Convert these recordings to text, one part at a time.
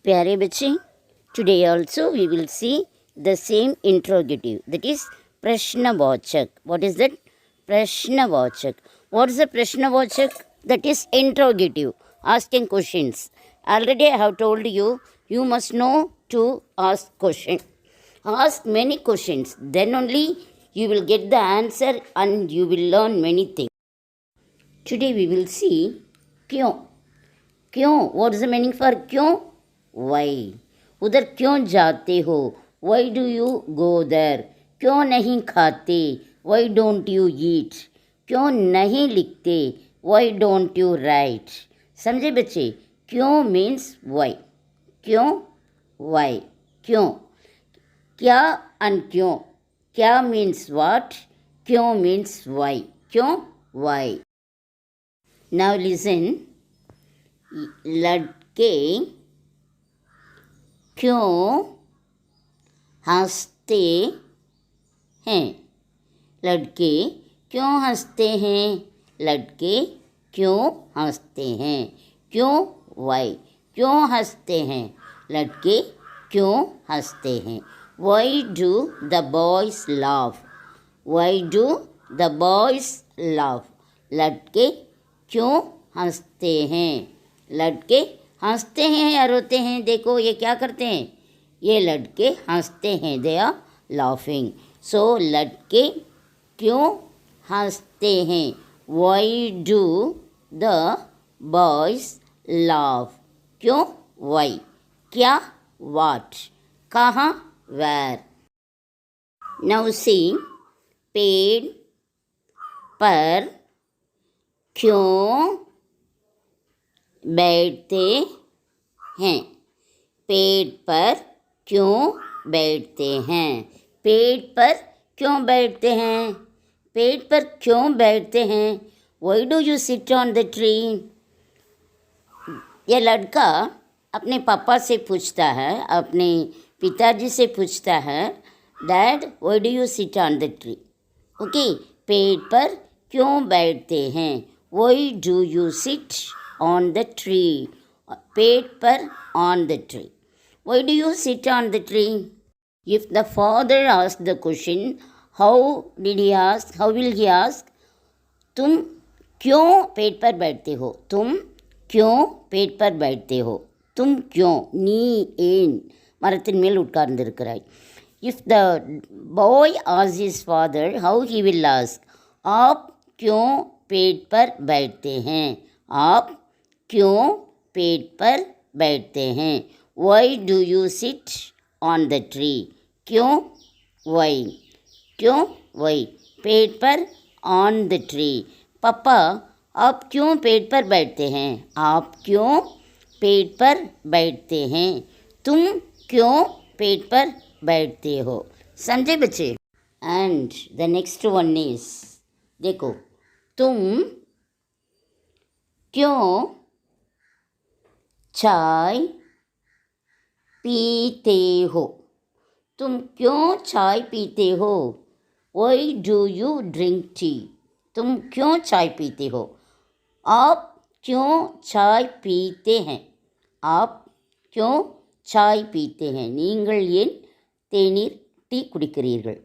प्यारे बच्चे, today also we will see the same interrogative, that is प्रश्नवाचक. What is that? प्रश्नवाचक. What is the प्रश्नवाचक? That is interrogative, asking questions. Already I have told you, you must know to ask question. Ask many questions, then only you will get the answer and you will learn many things. Today we will see क्यों. क्यों, what is the meaning for क्यों? Why. उधर क्यों जाते हो? Why do you go there? क्यों नहीं खाते? Why don't you eat? क्यों नहीं लिखते? Why don't you write? समझे बच्चे? क्यों means why. क्यों, why. क्यों, क्या and क्यों. क्या means what, क्यों means why. क्यों, why. Now listen. लड़के क्यों हंसते हैं? लड़के क्यों हंसते हैं? लड़के क्यों हंसते हैं? क्यों, वाई. क्यों हंसते हैं? लड़के क्यों हंसते हैं? Why do the boys laugh? Why do the boys laugh? लड़के क्यों हंसते हैं? लड़के हंसते हैं या रोते हैं? देखो ये क्या करते हैं, ये लड़के हंसते हैं, दे आर लाफिंग. सो लड़के क्यों हंसते हैं? Why do the boys laugh? क्यों, वाई. क्या, वाट. कहाँ, वेर. Now see. पेड़ पर क्यों बैठते हैं? पेड़ पर क्यों बैठते हैं? पेड़ पर क्यों बैठते हैं? पेड़ पर क्यों बैठते हैं? Why do you sit on the tree? यह लड़का अपने पापा से पूछता है, अपने पिताजी से पूछता है, dad why do you sit on the tree? Okay, पेड़ पर क्यों बैठते हैं? Why do you sit on the tree? पेड़ पर, on the tree. Why do you sit on the tree? If the father asked the question, how did he ask? How will he ask? तुम क्यों पेड़ पर बैठते हो? तुम क्यों पेड़ पर बैठते हो? तुम क्यों, நீ ஏன் மரத்தின் மேல் உட்கார்ந்திருக்கிறாய்? If the boy asks his father, how he will ask? आप क्यों पेड़ पर बैठते हैं? आप क्यों पेड़ पर बैठते हैं? Why do you sit on the tree? क्यों, why. क्यों, why. पेड़ पर, on the tree. पापा आप क्यों पेड़ पर बैठते हैं? आप क्यों पेड़ पर बैठते हैं? तुम क्यों पेड़ पर बैठते हो? समझे बच्चे? And the next one is, देखो, तुम क्यों चाय पीते हो? तुम क्यों चाय पीते हो? Why do you drink tea? तुम क्यों चाय पीते हो? आप क्यों चाय पीते हैं? आप क्यों चाय पीते हैं? நீங்கள் ஏன் தேநீர் டீ குடிக்கிறீர்கள்?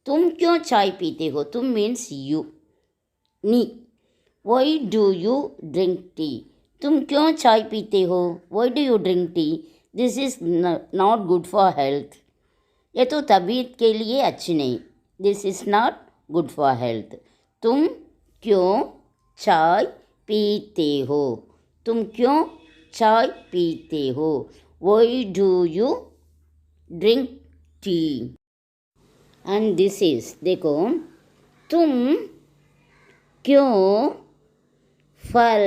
तुम क्यों चाय पीते हो? तुम means you, knee. Why do you drink tea? तुम क्यों चाय पीते हो? Why do you drink tea? This is not good for health. ये तो तबीयत के लिए अच्छी नहीं. This is not good for health. तुम क्यों चाय पीते हो? तुम क्यों चाय पीते हो? Why do you drink tea? And this is, देखो, तुम क्यों फल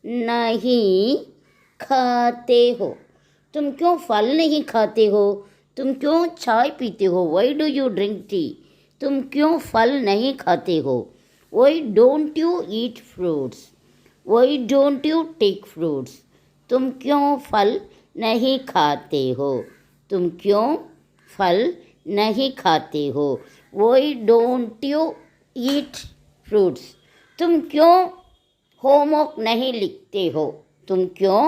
नहीं खाते हो? तुम क्यों फल नहीं खाते हो? तुम क्यों चाय पीते हो? Why do you drink tea? तुम क्यों फल नहीं खाते हो? Why don't you eat fruits? Why don't you take fruits? तुम क्यों फल नहीं खाते हो? तुम क्यों फल नहीं खाते हो? Why don't you eat fruits? तुम क्यों होमवर्क नहीं लिखते हो? तुम क्यों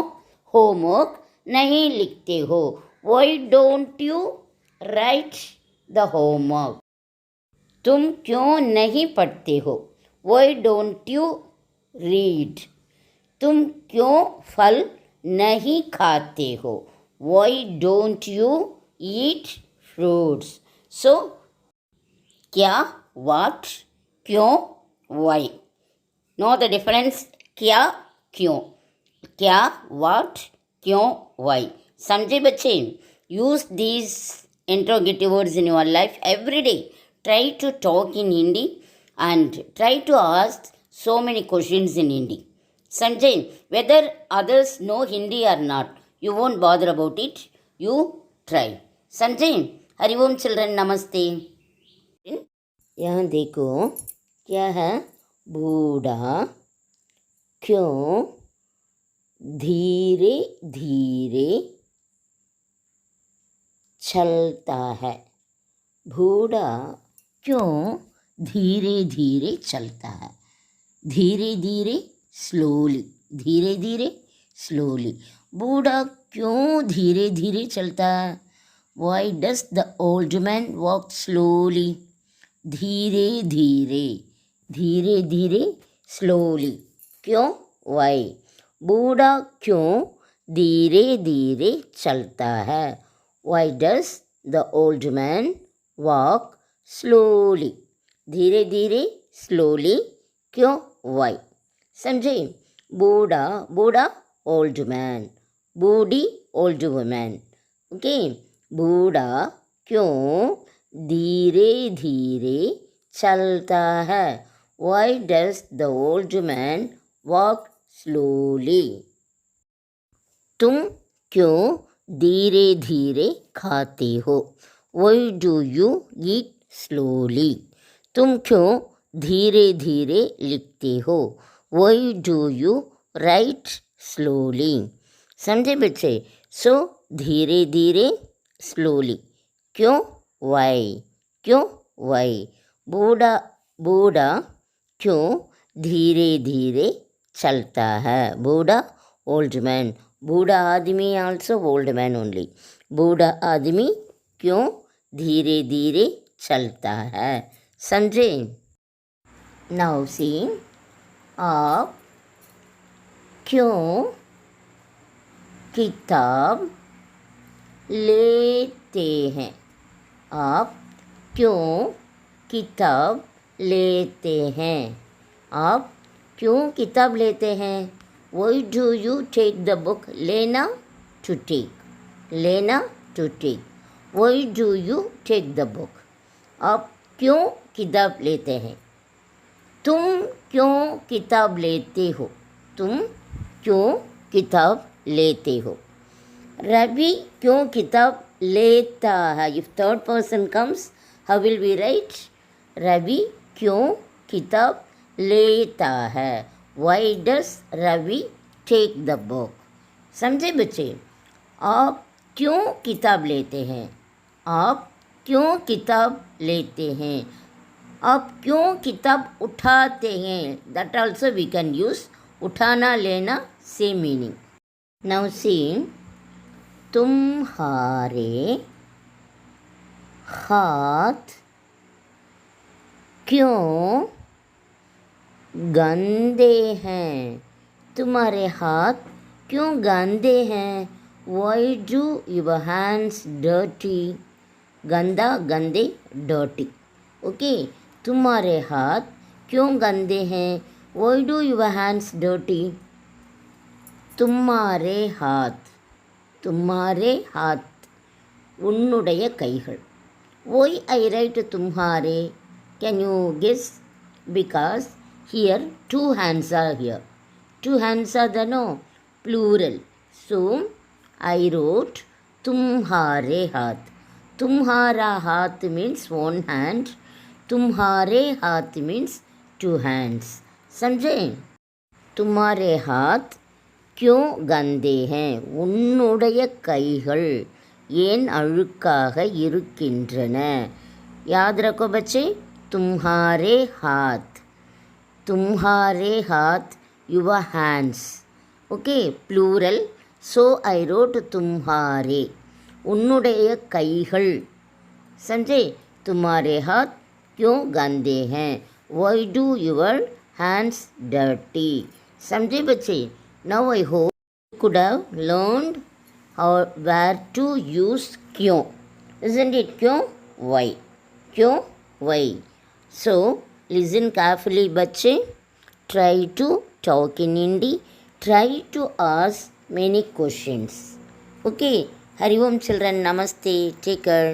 होमवर्क नहीं लिखते हो? Why don't you write the homework? तुम क्यों नहीं पढ़ते हो? Why don't you read? तुम क्यों फल नहीं खाते हो? Why don't you eat fruits? So क्या, वाट, क्यों, वाई. Know the difference? क्या, क्यों. क्या, वाट, क्यों, वाई. समझे बच्चे? Use these interrogative words in your life every day. Try to talk in Hindi and try to ask so many questions in Hindi. Sanjay, whether others know Hindi or not, you won't bother about it. You try. Sanjay, Hari Om children, namaste. यहाँ देखो क्या है? बूढ़ा क्यों धीरे धीरे चलता है? बूढ़ा क्यों धीरे धीरे चलता है? धीरे धीरे, स्लोली. धीरे धीरे, स्लोली. बूढ़ा क्यों धीरे धीरे चलता है? Why does the old man walk slowly? धीरे धीरे, धीरे धीरे, स्लोली. क्यों? वाई. बूढ़ा क्यों धीरे धीरे चलता है? Why does the old man walk slowly? धीरे धीरे, स्लोली. क्यों? वाई. समझे? बूढ़ा, बूढ़ा ओल्ड मैन, बूढ़ी ओल्ड वुमेन. ओके. बूढ़ा क्यों धीरे धीरे चलता है? Why does the old man walk slowly? तुम क्यों धीरे धीरे खाते हो? Y do you eat slowly? तुम क्यों धीरे धीरे लिखते हो? Y do you right slowly? समझे बच्चे? सो धीरे धीरे, स्लोली. क्यों? वाई. क्यों? वाई. बूढ़ा, बूढ़ा क्यों धीरे धीरे चलता है? बूढ़ा, ओल्ड मैन. बूढ़ा आदमी आल्सो ओल्ड मैन ओनली. बूढ़ा आदमी क्यों धीरे धीरे चलता है? समझे? नाउ सी, आप क्यों किताब लेते हैं? आप क्यों किताब लेते हैं? आप क्यों किताब लेते हैं? Why do you take the book? लेना, टू टेक. लेना, to take. Why do you take the book? आप क्यों किताब लेते हैं? तुम क्यों किताब लेते हो? तुम क्यों किताब लेते हो? रवि क्यों किताब लेता है? If third person comes, how will we write? Ravi क्यों किताब लेता है? Why does Ravi take the book? समझे बच्चे? आप क्यों किताब लेते हैं? आप क्यों किताब लेते हैं? आप क्यों किताब उठाते हैं? That also we can use. उठाना, लेना, सेम मीनिंग. नाउ सी, तुम्हारे हाथ क्यों गंदे हैं? तुम्हारे हाथ क्यों गंदे हैं? Why do your hands dirty? गंदा, गंदे, डर्टी. ओके. तुम्हारे हाथ क्यों गंदे हैं? Why do your hands dirty? तुम्हारे हाथ, तुम्हारे हाथ, உன்னுடைய கைகள். Why I write तुम्हारे? Can you guess? Because here two hands are here. Two hands are the no plural. So I wrote तुम्हारे हाथ. तुम्हारा हाथ means one hand. तुम्हारे हाथ means two hands. समझे? तुम्हारे हाथ क्यों गंदे हैं? உன்னுடைய கைகள் ஏன் அழுக்காக இருக்கின்றன? याद रखो बच्चे. तुम्हारे हाथ, तुम्हारे हाथ, your hands. Okay. Plural. So I wrote तुम्हारे उन्नुடைய கைகள் समझे तुम्हारे हाथ क्यों गंदे हैं why do your hands dirty समझे बच्चे now I hope you could have learned how where to use क्यों isn't it क्यों why so listen carefully बच्चे try to talk in Hindi try to ask many questions okay Hari Om children namaste take care